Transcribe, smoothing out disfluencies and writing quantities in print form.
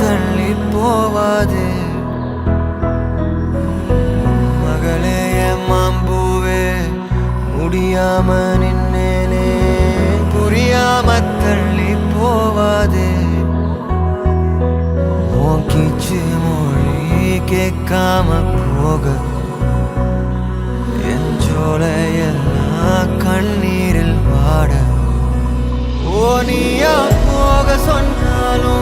தள்ளி போவாது மகளே மாம்பூவே முடியாம நின்னேனே புரியாம தள்ளி போவாது கீச்சு மொழி கேட்காம போக என் ஜோலையெல்லாம் கண்ணீரில் வாட ஓ நீயா போக சொன்னாலும்